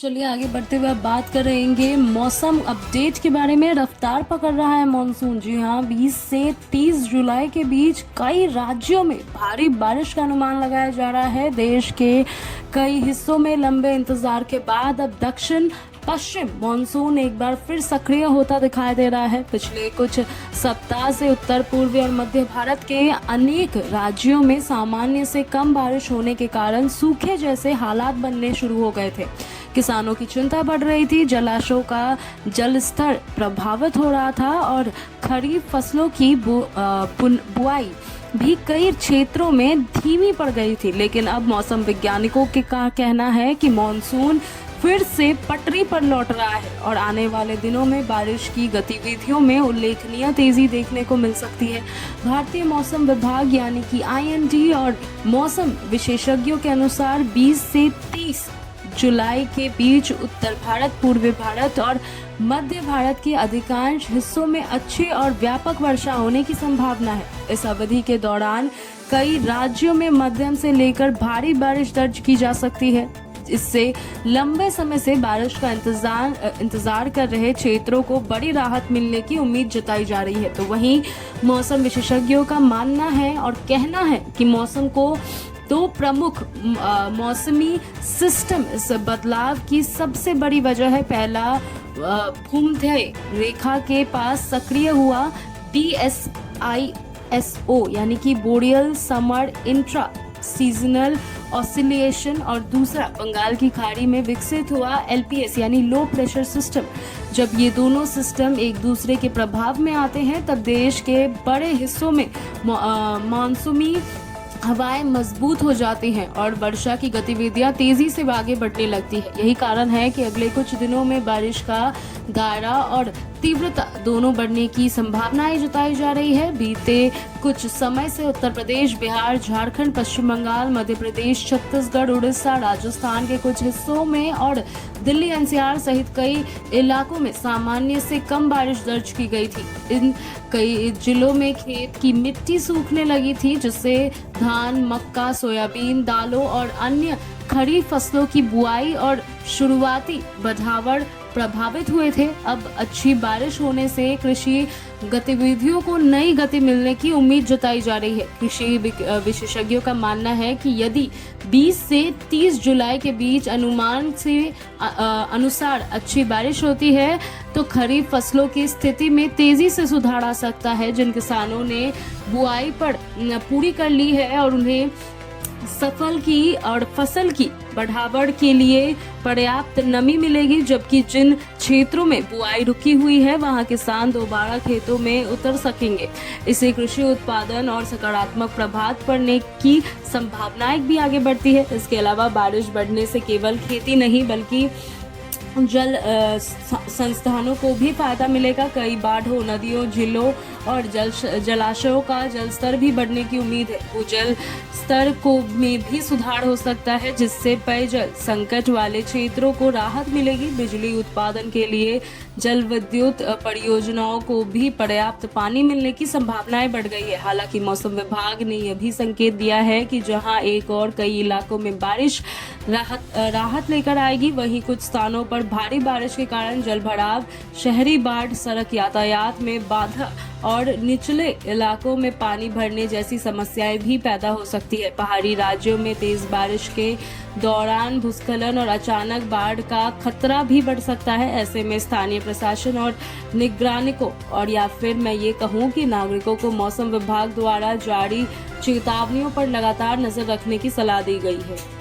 चलिए आगे बढ़ते हुए अब बात करेंगे मौसम अपडेट के बारे में। रफ्तार पकड़ रहा है मॉनसून। जी हाँ, 20 से 30 जुलाई के बीच कई राज्यों में भारी बारिश का अनुमान लगाया जा रहा है। देश के कई हिस्सों में लंबे इंतजार के बाद अब दक्षिण पश्चिम मॉनसून एक बार फिर सक्रिय होता दिखाई दे रहा है। पिछले कुछ सप्ताह से उत्तर पूर्वी और मध्य भारत के अनेक राज्यों में सामान्य से कम बारिश होने के कारण सूखे जैसे हालात बनने शुरू हो गए थे। किसानों की चिंता बढ़ रही थी, जलाशयों का जल स्तर प्रभावित हो रहा था और खरीफ फसलों की बुआई भी कई क्षेत्रों में धीमी पड़ गई थी। लेकिन अब मौसम वैज्ञानिकों का कहना है कि मॉनसून फिर से पटरी पर लौट रहा है और आने वाले दिनों में बारिश की गतिविधियों में उल्लेखनीय तेजी देखने को मिल सकती है। भारतीय मौसम विभाग यानी कि IMD और मौसम विशेषज्ञों के अनुसार 20 से 30 जुलाई के बीच उत्तर भारत, पूर्वी भारत और मध्य भारत के अधिकांश हिस्सों में अच्छी और व्यापक वर्षा होने की संभावना है। इस अवधि के दौरान कई राज्यों में मध्यम से लेकर भारी बारिश दर्ज की जा सकती है। इससे लंबे समय से बारिश का इंतजार कर रहे क्षेत्रों को बड़ी राहत मिलने की उम्मीद जताई जा रही है। तो वहीं मौसम विशेषज्ञों का मानना है और कहना है कि मौसम को दो प्रमुख मौसमी सिस्टम इस बदलाव की सबसे बड़ी वजह है। पहला, भूमध्य रेखा के पास सक्रिय हुआ BSISO यानी कि boreal summer intra seasonal oscillation, और दूसरा बंगाल की खाड़ी में विकसित हुआ LPS यानी लो प्रेशर सिस्टम। जब ये दोनों सिस्टम एक दूसरे के प्रभाव में आते हैं तब देश के बड़े हिस्सों में मानसूनी हवाएं मजबूत हो जाती हैं और वर्षा की गतिविधियां तेजी से आगे बढ़ने लगती है। यही कारण है कि अगले कुछ दिनों में बारिश का दायरा और तीव्रता दोनों बढ़ने की संभावनाएं जताई जा रही है। बीते कुछ समय से उत्तर प्रदेश, बिहार, झारखंड, पश्चिम बंगाल, मध्य प्रदेश, छत्तीसगढ़, उड़ीसा, राजस्थान के कुछ हिस्सों में और दिल्ली NCR सहित कई इलाकों में सामान्य से कम बारिश दर्ज की गई थी। इन कई जिलों में खेत की मिट्टी सूखने लगी थी, जिससे धान, मक्का, सोयाबीन, दालों और अन्य खरीफ फसलों की बुआई और शुरुआती बढ़ावड़ प्रभावित हुए थे। अब अच्छी बारिश होने से कृषि गतिविधियों को नई गति मिलने की उम्मीद जताई जा रही है। कृषि विशेषज्ञों का मानना है कि यदि 20 से 30 जुलाई के बीच अनुमान से अनुसार अच्छी बारिश होती है तो खरीफ फसलों की स्थिति में तेजी से सुधार आ सकता है। जिन किसानों ने बुआई पर पूरी कर ली है और उन्हें फसल की बढ़ावड़ के लिए पर्याप्त नमी मिलेगी, जबकि जिन क्षेत्रों में बुआई रुकी हुई है वहां किसान दोबारा खेतों में उतर सकेंगे। इससे कृषि उत्पादन और सकारात्मक प्रभाव पड़ने की संभावनाएं भी आगे बढ़ती है। इसके अलावा बारिश बढ़ने से केवल खेती नहीं बल्कि जल संस्थानों को भी फायदा मिलेगा। कई बाढ़ों, नदियों, झीलों और जलाशयों का जलस्तर भी बढ़ने की उम्मीद है। भूजल स्तर को में भी सुधार हो सकता है, जिससे पेयजल संकट वाले क्षेत्रों को राहत मिलेगी। बिजली उत्पादन के लिए जल विद्युत परियोजनाओं को भी पर्याप्त पानी मिलने की संभावनाएं बढ़ गई है। हालांकि मौसम विभाग ने यह भी संकेत दिया है कि जहां एक और कई इलाकों में बारिश राहत लेकर आएगी, वहीं कुछ स्थानों पर भारी बारिश के कारण जलभराव, शहरी बाढ़, सड़क यातायात में बाधा और निचले इलाकों में पानी भरने जैसी समस्याएं भी पैदा हो सकती है। पहाड़ी राज्यों में तेज बारिश के दौरान भूस्खलन और अचानक बाढ़ का खतरा भी बढ़ सकता है। ऐसे में स्थानीय प्रशासन और निगरानिकों और या फिर मैं ये कहूँ कि नागरिकों को मौसम विभाग द्वारा जारी चेतावनियों पर लगातार नजर रखने की सलाह दी गई है।